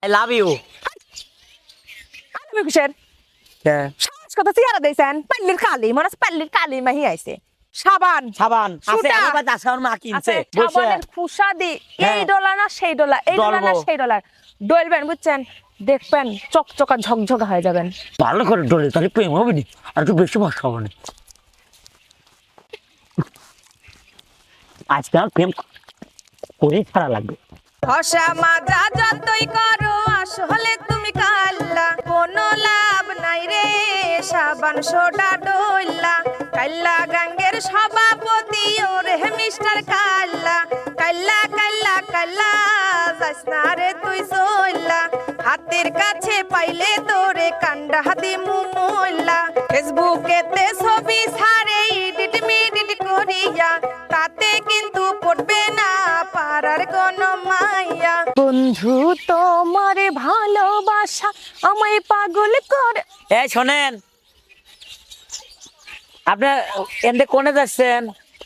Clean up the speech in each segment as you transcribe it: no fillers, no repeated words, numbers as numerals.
I love you. আমি কিসের সাহস কথা সিয়ারা দেইছেন পাল্লির কালি মনে আছে পাল্লির কালি মাহি আইছে সাবান সাবান আছে সুতা। আমার দাসার মা কিনছে আচ্ছা, সাবানের খুশা দি এই ডলার না সেই ডলার এই ডলার না ডলবো। সেই ডলার ডলবেন বুঝছেন দেখবেন চকচকা ঝকঝকা হয়ে যাবেন। ভালো করে ডলে তাহলে প্রেম হবে না আর একটু বেশি ভরসা হবে না। আজকে আমার প্রেম করে ছাড়া লাগবে। হসা মাজা যতই করো আসলে তুমি কাল্লা কোনো লাভ নাই রে সাবান সোডা ডইলা কাল্লা গাঙ্গের সভাপতি ওরে মিস্টার কাল্লা কাল্লা কাল্লা কাল্লা যাস না রে তুই চইলা হাতের কাছে পাইলে তোরে কান্ডা হাতি মুমইলা ফেসবুকেতে ছবি ছাড়ে এডিট মেডিট করিয়া তাতে কিন্তু পড়বে না পারার কোনো মাইয়া বন্ধু তোমারে ভালোবাসা আমায় পাগল করে। এই শোনেন আপনার এন্ডে কোনে যাচ্ছেন?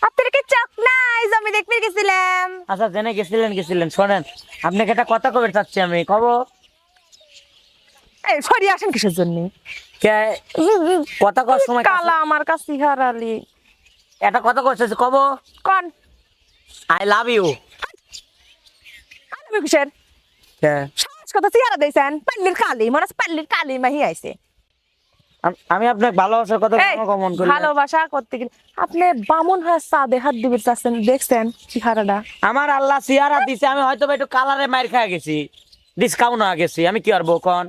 আপনার কি চোখ নাই যে আমি দেখতে গেছিলাম? আচ্ছা জেনে গেছিলেন শোনেন আপনাকে একটা কথা কবে চাচ্ছি আমি কব এই সরি আসেন কিসের জন্য? কে কথা কর সময় কালা আমার কাছে হারালি একটা কথা করছে কব কোন আই লাভ ইউ। আমি কিসের সাহস কথা সিয়ারা দেইছেন পাল্লির কালি মনে আছে পাল্লির কালি মাহি আইছে। আমি আপনাকে ভালোবাসার কথা এই, কমন করি ভালোবাসা করতে গেলে আপনি বামুন হয়ে চাঁদে হাত দিবে চাচ্ছেন দেখছেন চেহারাটা। আমার আল্লাহ সিয়ারা দিছে আমি হয়তো একটু কালারে মার খেয়ে গেছি ডিসকাউন্ট হয়ে গেছি আমি কি করবো কোন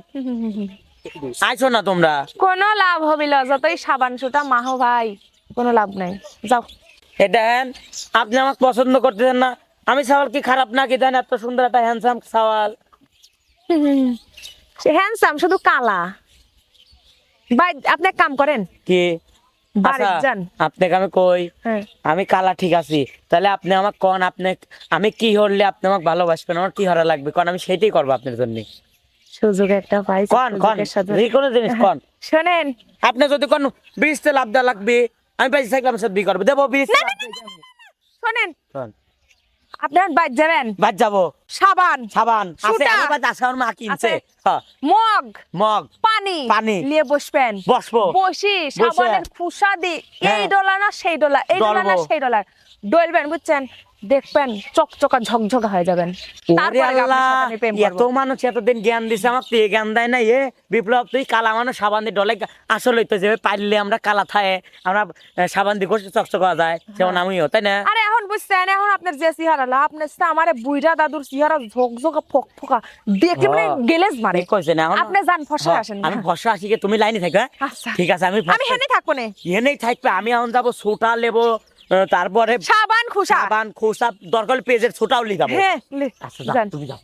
আইছো না তোমরা কোনো লাভ হবিল যতই সাবান সুটা মাহো ভাই কোনো লাভ নাই যাও। এটা আপনি আমাকে পছন্দ করতেছেন না আমি সওয়াল কি খারাপ নাকি দেন এত সুন্দর একটা হ্যান্ডসাম সওয়াল সে হ্যান্ডসাম শুধু কালা ভাই আপনি এক কাম করেন কি বাড়ি আচ্ছা, যান। আপনাকে আমি কই হ্যাঁ আমি কালা ঠিক আছি তাহলে আপনি আমাকে কোন আপনি আমি কি হলে আপনি আমাকে ভালোবাসবেন আমার কি হরা লাগবে কোন আমি সেটাই করবো আপনার জন্য সুযোগ একটা পাইছি কোন কোন সুযোগের সাথে যে কোনো জিনিস কোন শুনেন আপনি যদি কোন 20 তে লাভ দেওয়া লাগবে আমি পয়সা থাকলে আমার সাথে বিয়ে করবো দেবো 20 শুনেন আপনার বাইর যাবেন বাদ যাবো সাবান সাবান আছে সুতা। আমার দাসার মা কিনছে আছে। হ্যাঁ, মগ মগ পানি পানি। নিয়ে বসবেন বসবো বসি সাবানের খুশা দি এই হ্যাঁ। ডলার না সেই ডলার এই ডলার না ডলবো। সেই ডলার ডলবেন বুঝছেন দেখবেন চকচকা ঝকঝকা হয়ে যাবেন। ওরে তারপরে আপনার আল্লাহ সাথে আমি প্রেম এত করব। মানুষ এতদিন জ্ঞান দিছে আমাকে এ জ্ঞান দেয় না এ বিপ্লব তুই কালা মানুষ সাবান দিয়ে ডলে আসলে তো যে পারলে আমরা কালা থায়ে আমরা সাবান দিয়ে ঘষে চকচক করা যায় যেমন আমিও তাই না আরে এখন বুঝছেন এখন আপনার যে চেহারা লা আপনার সাথে আমারে বুইড়া দাদুর চেহারা ঝকঝকা ফকফকা দেখে মানে হ্যাঁ। গেলেজ মারে। ঠিক কইছেন এখন আপনি যান ফসা হ্যাঁ, আসেন আমি ফসা আসি গে, তুমি লাইনে থাকবে আচ্ছা। ঠিক আছে আমি আমি হেনে থাকবো না এনেই থাকবে আমি এখন যাবো ছোটা লেবো তারপরে সাবান খুশা সাবান খোসা দরকার পেজের ছোটাও লি যাবো হ্যাঁ লে, আচ্ছা যাও, যান। তুমি যাও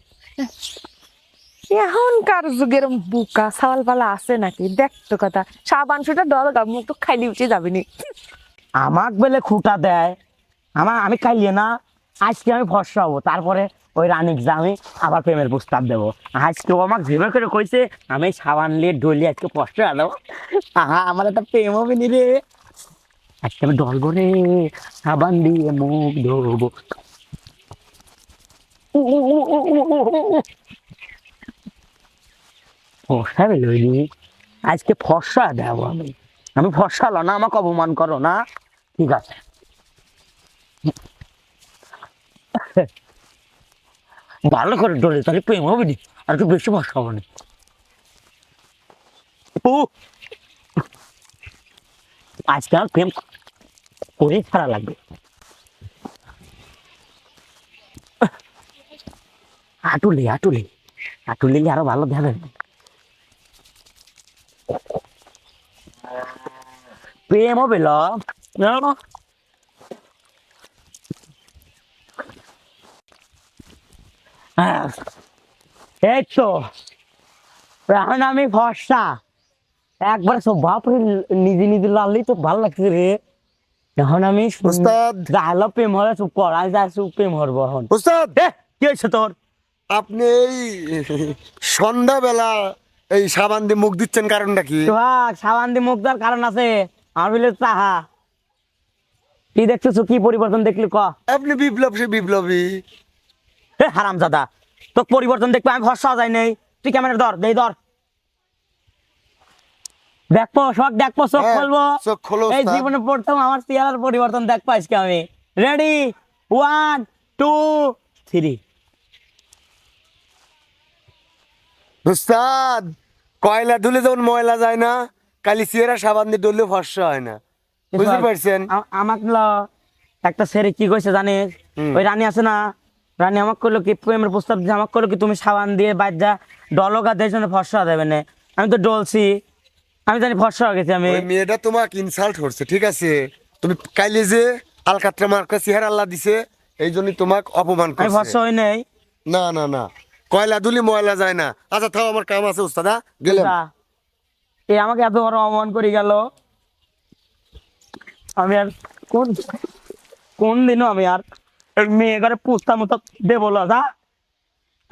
এখনকার যুগের বুকা সাওয়াল পালা আছে নাকি দেখ তো কথা সাবান সুটা ডল গা মুখ তো খাইলি উঠে যাবিনি। আমাক বেলে খুঁটা দেয় আমি খাইলিয়ে না আজকে আমি ফর্সা হবো তারপরে ওই রানিক আমি আবার প্রেমের প্রস্তাব দেবো আজকে ও আমাকে ভেবে করে কইছে আমি সাবান লিয়ে ডলি আজকে ফর্সা দেবো আমার একটা প্রেম হবে নি রে আজকে আমি ডলবো রে সাবান দিয়ে মুখ ধোবো ফর্সা বেরোয়নি আজকে ফর্সা দেবো আমি ফর্সা হলো না আমাকে অপমান করো না ঠিক আছে ভালো করে ডলে তাহলে প্রেম হবে নি আর একটু বেশি ভরসা হবে না আজকে আমার প্রেম করে ছাড়া লাগবে আটুলি আরো ভালো দেবেন প্রেম হবে ল এই তো এখন আমি ভরসা একবার সব বাপরে নিজে লাললেই তো ভালো লাগছে রে এখন আমি উস্তাদ গাহলা প্রেম হলে চুপ কর আমি যাচ্ছি প্রেম হরবো এখন উস্তাদ কি হয়েছে তোর আপনি এই সন্ধ্যাবেলা এই সাবান দিয়ে মুখ দিচ্ছেন কারণটা কি? সোহাগ সাবান দিয়ে মুখ দেওয়ার কারণ আছে আমার বলে চাহা কি দেখতেছো কি পরিবর্তন দেখলি ক আপনি বিপ্লব সে বিপ্লবী হারাম দাদা তো পরিবর্তন দেখবে আমি ভরসা যায় নাই তুই ক্যামেরা ধর, দেই ধর। দেখবো সব দেখবো, চোখ হ্যাঁ, খুলবো। চোখ খোলো এই উস্তাদ। জীবনে প্রথম আমার চেহারার পরিবর্তন দেখবো আজকে আমি। রেডি, 1 2 3। উস্তাদ, কয়লা ধুলে যেমন ময়লা যায় না, কালি চেহারা সাবান দিয়ে ধুলে ফর্সা হয় না, বুঝতে পারছেন? আমাকে একটা ছেড়ে কি কইছে জানিস? হুম। ওই রানী আছে না, রানী আমাকে করলো কি প্রেমের প্রস্তাব দিয়ে আমাকে করলো কি তুমি সাবান দিয়ে বাইর যা ডলগা দিয়ে জন্য ফর্সা দেবে না। আমি তো ডলছি, আমি জানি ফর্সা হয়ে গেছি আমি। ওই মেয়েটা তোমাকে ইনসাল্ট করছে, ঠিক আছে? তুমি কাইলে যে আলকাত্রা মার্কা চেহারা আল্লাহ দিছে, এই জন্য তোমাকে অপমান আমি করছে। ফর্সা হই নাই। না না না, কয়লা ধুলি ময়লা যায় না। আচ্ছা থাও, আমার কাম আছে উস্তাদ, হ্যাঁ? গেলাম। যা। এ আমাকে এত বড় অপমান করে গেল, আমি আর কোন কোন দিনও আমি আর ওই মেয়ে ঘরে পুস্তা মতো দেবো না। যা,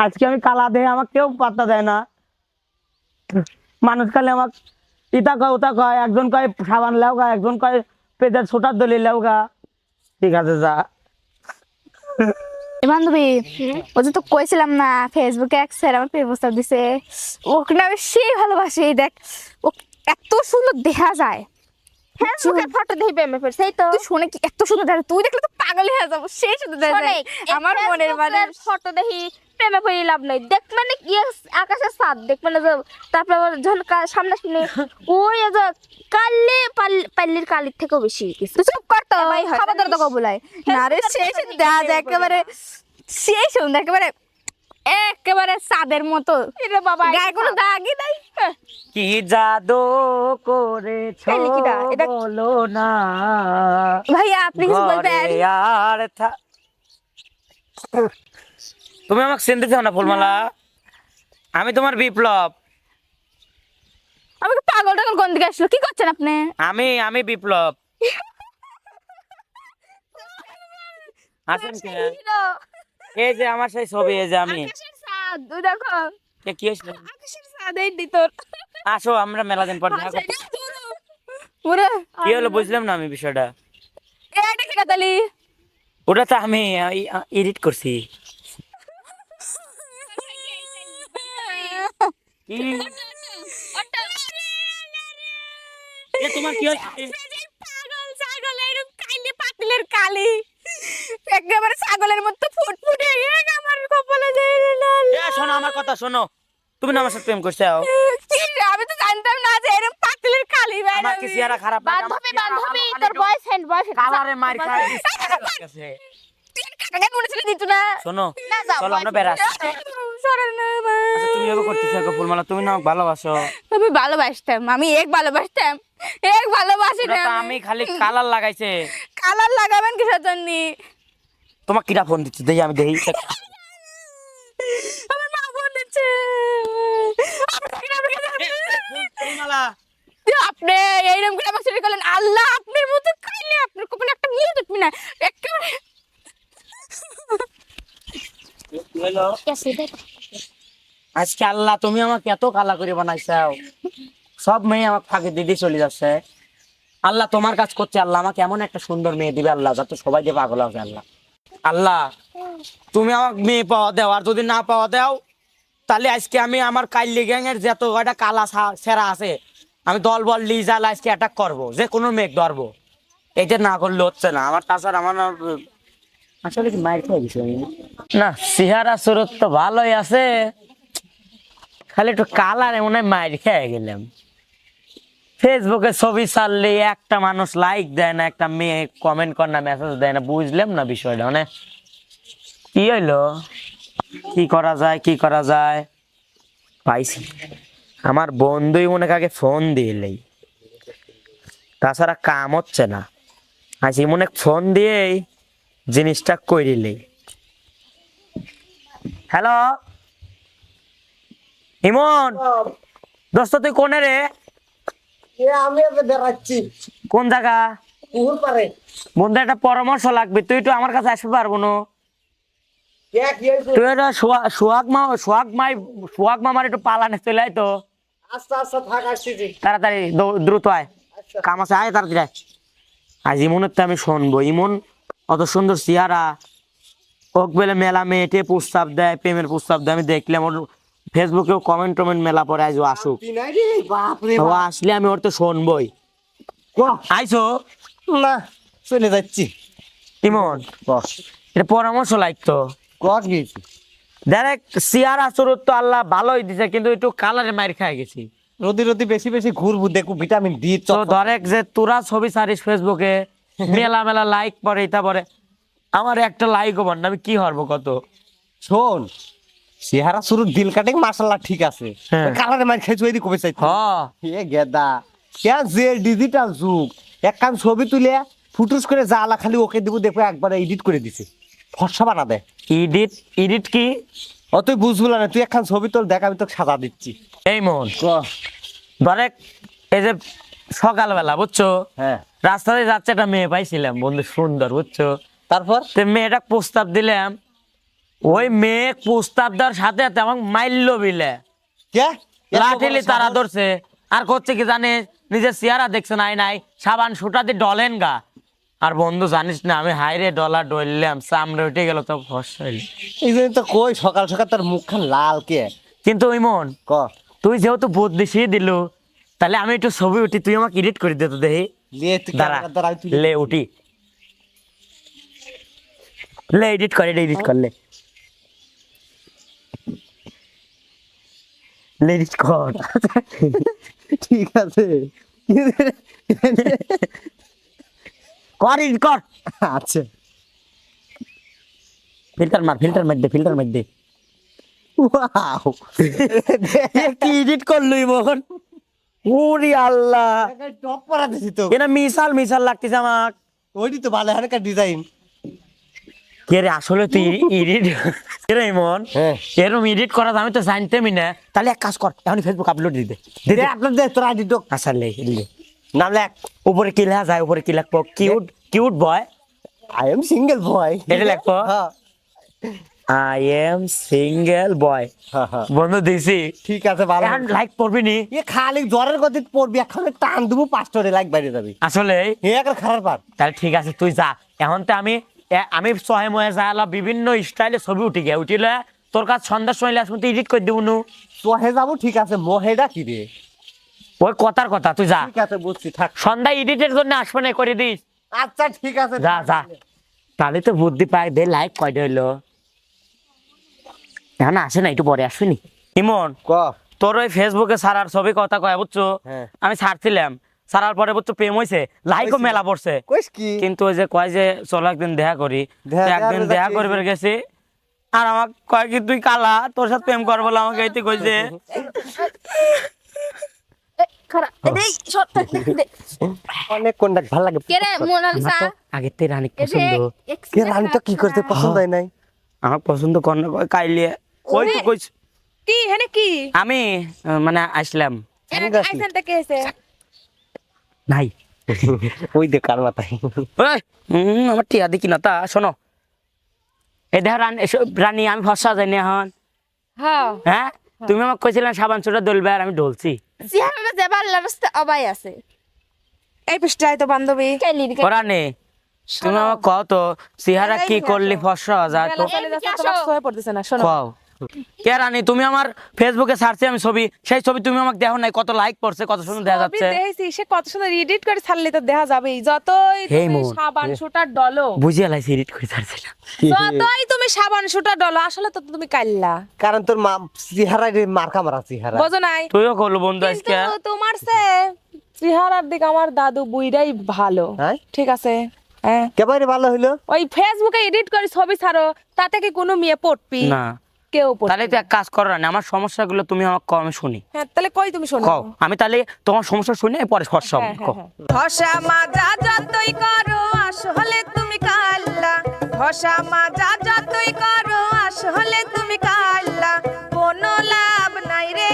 আজকে আমি কালা দেহে আমাকে কেউ পাত্তা দেয় না। মানুষ খালি আমার ইতা কয় ওটা কয়, একজন কয় সাবান লেও গা, একজন কয় পেটের ছোটার দলি লেও গা। ঠিক আছে যা। এ বান্ধবী, ও যে তো কইছিলাম না ফেসবুকে এক স্যার আমার প্রেম প্রস্তাব দিছে, ওকে না আমি সেই ভালোবাসি। দেখ ও এত সুন্দর দেখা যায়, ফেসবুকে ফটো দেখি প্রেমে পড়ছে, এই তো তুই শুনে কি এত সুন্দর দেখা যায়? তুই দেখলে তো পাগল হয়ে যাবো, সেই সুন্দর দেখা যায় আমার মনের মানে। ফটো দেখি প্রেমে পড়ি লাভ নাই। দেখ মানে কি আকাশের চাঁদ দেখ মানে যে, তারপরে আবার যখন সামনে শুনে ওই যে কালি পাল্লির কালির থেকেও বেশি কিছু। তুই চুপ কর তো, এবারই হয়, খাবার দাবার তো কবুলাই না রে। সেই সুন্দর দেখা যায় একেবারে, সেই সুন্দর একেবারে, একেবারে চাঁদের মতো। এরে বাবা, গায়ে কোনো দাগই নাই। কি জাদু করেছো তাইলে কি দা? এটা বলো না, ভাইয়া আপনি কিছু বলবেন? ঘরে আর তুমি আমাকে চিনতে চাও না ফুলমালা? আমি তোমার বিপ্লব। আমাকে পাগল টাগল কোন দিকে আসলো? কি করছেন আপনি? আমি বিপ্লব। আসেন কে? এই যে আমার সেই ছবি, এই যে আমি। আকাশের চাঁদ, ওই দেখো কি হয়েছিল? আকাশের চাঁদ এই তোর। আসো, আমরা মেলা দিন পর দেখা করতে। ওরে কি হলো বুঝলাম না আমি বিষয়টা। এটা কি কাতালি? ওটা তো আমি এডিট করছি। কি? এ তোমার কি হয়েছে? পাগল ছাগল এরকম কাইলে পাতিলের কালি, একেবারে ছাগলের মতো ফুটফুটে আমার কপালে যে লাল। এ শোনো, আমার কথা শোনো। তুমি না আমার সাথে প্রেম করছো? কি রে, আমি তো জানতাম না যে এরকম পাতিলের কালি ভাই। আমার কি চেহারা খারাপ না? বান্ধবী বান্ধবী তোর বয়ফ্রেন্ড কালারে মার খাই গেছে। কাকা মনে ছিল দিত না। শোনো, না, যাও, চলো আমরা বেড়াস। সরেন না আচ্ছা তুমি এভাবে করতেছো ফুলমালা? তুমি না আমাকে ভালোবাসো? আমি ভালোবাসতাম, আমি এক ভালোবাসতাম, এক ভালোবাসি ওটা না। তো আমি খালি কালার লাগাইছে। কালার লাগাবেন কিসের জন্য? তোমার কিরা ফোন দিচ্ছে দেখি, আমি দেখি। আমার মা ফোন দিচ্ছে। ফুলমালা, আপনি এইরকম করে আমার চুরি করলেন? আল্লাহ আপনার মতো খাইলে আপনার কপালে একটা নিয়ে দেখবি না একেবারে। কি হলো? আজকে আল্লাহ তুমি আমাকে এত কালা করে বানাইছাও, সব মেয়ে আমাকে ফাঁকি দিদি চলে যাচ্ছে। আল্লাহ তোমার কাজ করছে, আল্লাহ আমাকে এমন একটা সুন্দর মেয়ে দিবে আল্লাহ, যাতে সবাই দিয়ে পাগল হবে আল্লাহ। আল্লাহ তুমি আমাকে মেয়ে পাওয়া দাও, আর যদি না পাওয়া দাও তাহলে আজকে আমি আমার কাইলি গ্যাং এর যত কয়টা কালা সেরা আছে আমি দল বল লিজাল আজকে অ্যাটাক করবো, যে কোনো মেয়ে ধরবো। এটা না করলে হচ্ছে না আমার। তাছাড়া আমার আসলে কি মায়ের খেয়ে গেছি আমি? না, চেহারা সুরত তো ভালোই আছে, খালি একটু কালারে মনে হয় মায়ের খেয়ে গেলাম। ফেসবুকে ছবি ছাড়লে একটা মানুষ লাইক দেয় না, একটা মেয়ে কমেন্ট করে না, মেসেজ দেয় না, বুঝলাম না বিষয়টা। মানে কি হইলো, কি করা যায়, কি করা যায়? পাইছি, আমার বন্ধুই মনে কাকে ফোন দিলেই, তাছাড়া কাম হচ্ছে না। আজ মনে ফোন দিয়েই জিনিসটা করিলেই। হ্যালো ইমন, দোস্ত তুই কোনে রে? আমি বেড়াচ্ছি কোন জায়গা? পুকুর পারে। বন্ধু একটা পরামর্শ লাগবে, তুই তো আমার কাছে আসতে পারবো না। তুই একটা সোহাগ মামার একটু পালানে চলে আয় তো, আস্তে আস্তে থাক, আসছি। তাড়াতাড়ি দ্রুত আয়, কাম আছে, আয় তাড়াতাড়ি আয়। আজ ইমনের তো আমি শুনবো, ইমন অত সুন্দর চেহারা, ওক বেলে মেলা মেয়েটে প্রস্তাব দেয়, প্রেমের প্রস্তাব দেয়, আমি দেখলাম ওর ফেসবুকেও কমেন্ট টমেন্ট মেলা পরে আজ ও আসুক, তুই নাই রে বাপ রে ও বাপ। আসলে আমি ওর তো শুনবই। আইসো না চলে যাচ্ছি। ইমন, এটা পরামর্শ লাগতো। কত গেছি ডাইরেক্ট সিয়ার আসরত তো আল্লাহ ভালোই দিছে, কিন্তু একটু কালারে মার খাই গেছি। রোদি রোদি বেশি বেশি ঘুরবো, দেখো ভিটামিন ডি। তো ধরেক যে তোরা ছবি ছাড়িস ফেসবুকে, মেলা মেলা লাইক পরে এটা পরে, আমার একটা লাইকও বান না, আমি কি হরবো কত। শোন, চেহারা শুরু দিল কাটিং মাশাআল্লাহ ঠিক আছে, হ্যাঁ। কালারে মার খাইছো এদি কবে চাই হ এ গেদা কে যে ডিজিটাল যুগ, একখান ছবি তুলে ফুটুস করে জালা খালি ওকে দিব, দেখো একবার এডিট করে দিছে, ফর্সা বানা দে। এডিট এডিট কি? ও তুই বুঝবো না, তুই একখান ছবি তোর দেখ, আমি তোকে সাজা দিচ্ছি। এই মন, ধরেক এই যে সকালবেলা বুঝছো, হ্যাঁ, রাস্তাতে যাচ্ছে একটা মেয়ে পাইছিলাম বন্ধু, সুন্দর বুঝছো, তারপর তো মেয়েটা প্রস্তাব দিলাম, ওই মেয়ে প্রস্তাব দেওয়ার সাথে সাথে আমাকে মাইল্য বিলে কে লাঠিলি তারা ধরছে, আর করছে কি জানিস, নিজের চেহারা দেখছে নাই নাই সাবান সুটাতে ডলেন গা। আর বন্ধু জানিস না, আমি হাইরে ডলার ডললাম, চামড়ে উঠে গেল, তো ফসল। এই জন্য তো কই সকাল সকাল তোর মুখখান লাল কে। কিন্তু ইমন, ক তুই যেহেতু বুদ্ধি দিয়ে দিলু, তাহলে আমি একটু ছবি উঠি, তুই আমাকে এডিট করে দে তো দেখি। লে তুই দাঁড়া, ক্যামেরা ধর, আমি তুই লে উঠি, লে এডিট করে, এডিট করলে লে এডিট কর। ঠিক আছে কর এডিট কর, আচ্ছা। ফিল্টার মার, ফিল্টার মার দে, ফিল্টার মার দে। ওয়াও, কি এডিট করলো ইমন, ওরে আল্লাহ, টপ করা দিছি তো। এটা মিশাল মিশাল লাগতেছে আমার। ওইটি তো ভালো হালকা ডিজাইন। কে রে, আসলে তুই এডিট রে ইমন, হ্যাঁ। এরকম এডিট করা আমি তো জানতামই না। তাহলে এক কাজ কর, এখন ফেসবুক আপলোড দিয়ে দে, দে দে দে। আপনার দে তোর আইডি তো আচ্ছা লে লে, নাম লেখ। উপরে কি লেখা যায়, উপরে কি লিখবো, cute cute boy, I am single বয়। এটা লিখবো, হ্যাঁ আই এম সিঙ্গেল বয়। হ্যাঁ, হ্যাঁ। বন্ধু দিছি, ঠিক আছে ভালো। এখন লাইক করবি নি? এ খালি জ্বরের গতি পড়বি, এখন টান দেবো 5টা লাইক বাইরে যাবি। আসলে হে একটা খারাপ পার। তাহলে ঠিক আছে, তুই যা এখন। তো আমি সহে মহে যা বিভিন্ন স্টাইলে ছবি উঠি গে, উঠিলে তোর কাছে সন্ধ্যার সময় আসুন, তুই এডিট করে দিব নু। তোহে যাবো, ঠিক আছে। মহেটা কি রে? ওই কথার কথা, তুই যা, ঠিক আছে বুঝছি, থাক। সন্ধ্যা এডিটের জন্য আসবে না, করে দিস। আচ্ছা ঠিক আছে, যা যা, তাহলে তো বুদ্ধি পাই দে। লাইক কয়টা হইলো এখন? আসে না, একটু পরে আসবিনি ইমন। ক তোর ওই ফেসবুকে ছাড়ার ছবি কথা কয় বুঝছো, হ্যাঁ। আমি ছাড়ছিলাম, ছাড়ার পরে বুঝছো প্রেম হয়েছে, লাইকও মেলা পড়ছে। কইস কি? কিন্তু ওই যে কয় যে চলো একদিন দেখা করি, দেখা তো একদিন করবে দেখা যাচ্ছি। করবে গেছি, আর আমাকে কয় কি তুই কালা, তোর সাথে প্রেম কর বলে আমাকে এইতে কইছে। খারাপ এই শর্ট দে। অনেক কোনটা ভালো লাগে। কে রে মোনালিসা? আগে তে রানী পছন্দ, কে রানী তো কি করতে পছন্দ হয় নাই? আমার পছন্দ কর না, কয় কাইলিয়ে কই তো কইছ। কি হেনে কি আমি মানে আসলাম আইসেন থেকে এসে নাই। ওই দে কার মাথায়। ওই, আমার টিয়া দেখি না তা, শোনো এই দেখ রানী, রানী আমি ফসা যাই না এখন। হ্যাঁ হ্যাঁ, তুমি আমাকে কইছিলেন সাবান সুটা দলবে, আর আমি ঢলছি। সিয়ামা যাবার লাস্ট অবাই আছে এই পৃষ্ঠায় তো বান্ধবী কাইলির ওরা নে, তুমি আমাকে কও তো চেহারা কি করলি ফসা যায় তো, চলে যাচ্ছে, তোমার সয়ে পড়তেছে না, শোনো। কও। কে রানী, তুমি আমার ফেসবুকে ছাড়ছি আমি ছবি, সেই ছবি তুমি আমাকে দেখো নাই, কত লাইক পড়ছে, কত সুন্দর দেখা ছবি যাচ্ছে। দেখেছি, সে কত সুন্দর এডিট করে ছাড়লে তো দেখা যাবেই। যতই হে তুমি মন। সাবান সুটার ডলো, বুঝিয়ে লাইছি, এডিট করে ছাড়ছিলাম। যতই তুমি সাবান সুটার ডলো, আসলে তো তুমি কাইল্লা, কারণ তোর মা চেহারা রে মার্কা মারা চেহারা। বোঝো নাই? তুইও করলো বন্ধু আজকে। কিন্তু তোমার সে চেহারার দিক আমার দাদু বুইরাই ভালো। হ্যাঁ? ঠিক আছে, হ্যাঁ। কেবারে ভালো হইলো? ওই ফেসবুকে এডিট করে ছবি ছাড়ো, তাতে কি কোনো মেয়ে পড়বি? না, কেউ পড়বি তাহলে তো এক কাজ করো না, আমার সমস্যাগুলো তুমি আমাকে কও, আমি শুনি। হ্যাঁ, তাহলে কই তুমি শোনো। কও, আমি তাহলে তোমার সমস্যা শুনে পরে ফসা হ্যাঁ, কও। হ্যাঁ, হ্যাঁ। ধসা মাজা যতই করো আসলে তুমি কাল্লা, ধসা মাজা যতই করো আসলে তুমি কাল্লা, কোনো লাভ নাই রে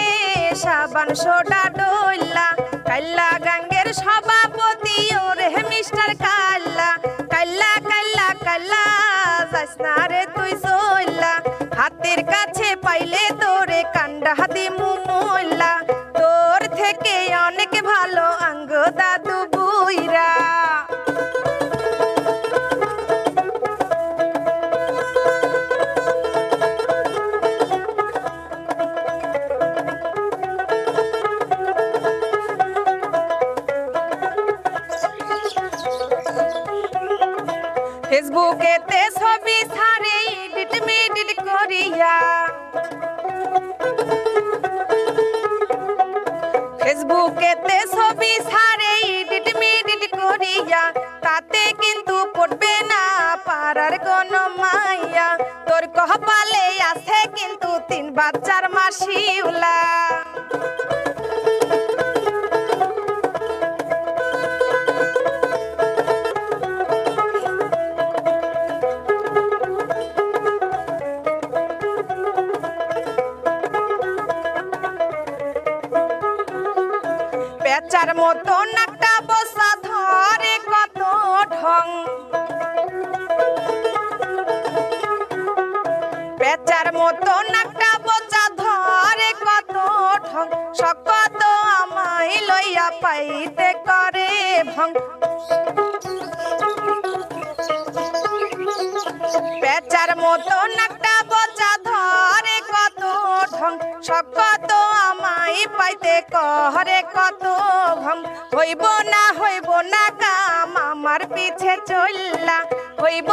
সাবান সোডা ডইল্লা, কাল্লা গাঙ্গের সভাপতি ওরে মিস্টার কাল্লা, কাল্লা কাল্লা কাল্লা যাস না রে তুই সইল্লা, হাতের কাছে পাইলে তোরে কান্ডা হাতি মুমুল্লা, তোর থেকে অনেক ভালো আঙ্গ দাদু বুইরা। ফেসবুকেতে ছবি ছাড়ে এডিট মেডিট করিয়া ফেসবুকেতে ছবি ছাড়ে এডিট মেডিট করিয়া তাতে কিন্তু পড়বে না পাড়ার কোনো মাইয়া তোর কপালে আছে কিন্তু 3 বাচ্চার মাসিউলা পেঁচার মতন একটা বসা ধরে কত ঢং পেঁচার মতন একটা বসা ধরে কত ঢং সকত আমায় লইয়া পাইতে করে ভং পেঁচার মতন একটা বসা ধরে কত ঢং সকত আমায় পাইতে করে কত ভং হইব না কাম আমার পিছে চললা হইব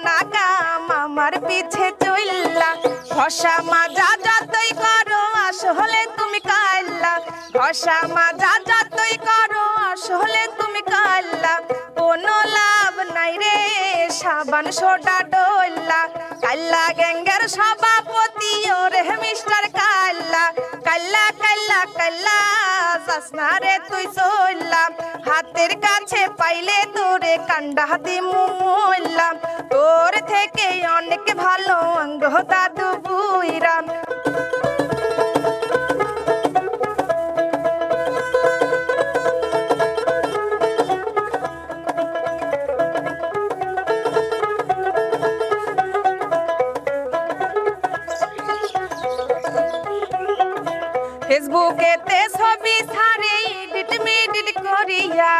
না কাম আমার পিছে চললা ঘষা মাজা যতই করো আসলে তুমি কাল্লা ঘষা মাজা যতই করো আসলে তুমি কাল্লা কোনো লাভ নাই রে সাবান সোডা ডোল্লা কাল্লা গ্যাঙ্গের সভাপতি ওরে মিস্টার কাল্লা কাল্লা কাল্লা কাল্লা যাসনা রে তুই চললা হাতের কাছে পাইলে তোরে কান্ডা দিমু মল্লা তোর থেকে অনেক ভালো অঙ্গ দাদু বুইরাম ফেসবুকেতে ছবি ছাড়ে এডিট মেডিট করিয়া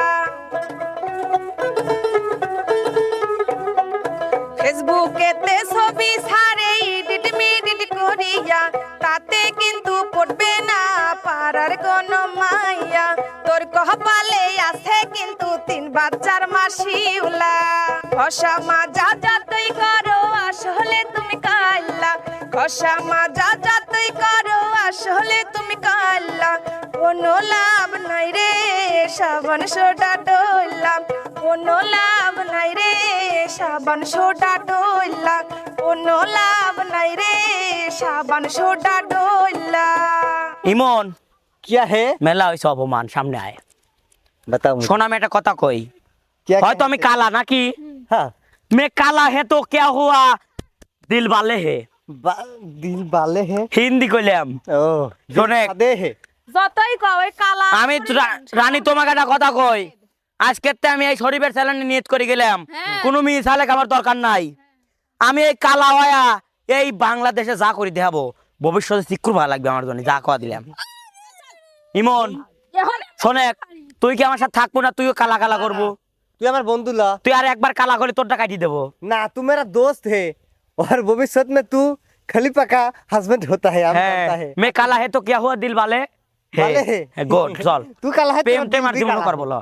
ফেসবুকেতে ছবি ছাড়ে এডিট মেডিট করিয়া তাতে কিন্তু পড়বে না পাড়ার কোনো মাইয়া তোর কপালে আছে কিন্তু 3 বাচ্চার মাসিউলা ঘষা মাজা যতই করো আসলে তুমি কাল্লা ঘষা মাজা যতই করো আসলে তুমি কাল্লা কোনো লাভ নাই রে সাবান সোডা ডোল্লা কোনো লাভ নাই রে সাবান সোডা ডোল্লা কোনো লাভ নাই রে সাবান সোডা ডোল্লা ইমন क्या है মেলা হইছে অপমান সামনে আয় बताओ मुझे। শোনা আমি একটা কথা কই क्या হয়তো আমি কালা নাকি हाँ मैं काला है तो क्या हुआ दिल वाले है दिल वाले हैं হিন্দি কইলাম ओ শোনে सादे है যতই কও কালা আমি রানী তোমাকে একটা কথা কই আজকে আমি এই শরীফের চ্যালেঞ্জ নিয়ত করে গেলাম কোনো মেয়ে ছালে খাবার দরকার নাই আমি এই কালা হয়া এই বাংলাদেশে যা করি দেখাবো ভবিষ্যতে শিক্ষুর ভালো লাগবে আমার জন্য যা কয়া দিলাম ইমন শোনে তুই কি আমার সাথে থাকবো না তুইও কালা কালা করবো तू हमारा बंधु ला তুই আর একবার কালা করে তোরটা কাটি দেবো ना तू मेरा दोस्त है और भविष्य में तू खलीफा का हस्बैंड होता है जानता है मैं काला है तो क्या हुआ दिल वाले वाले है गुड चल तू काला है প্রেম तेरा টেম दिल আর भी জীবন काला করবো है। ল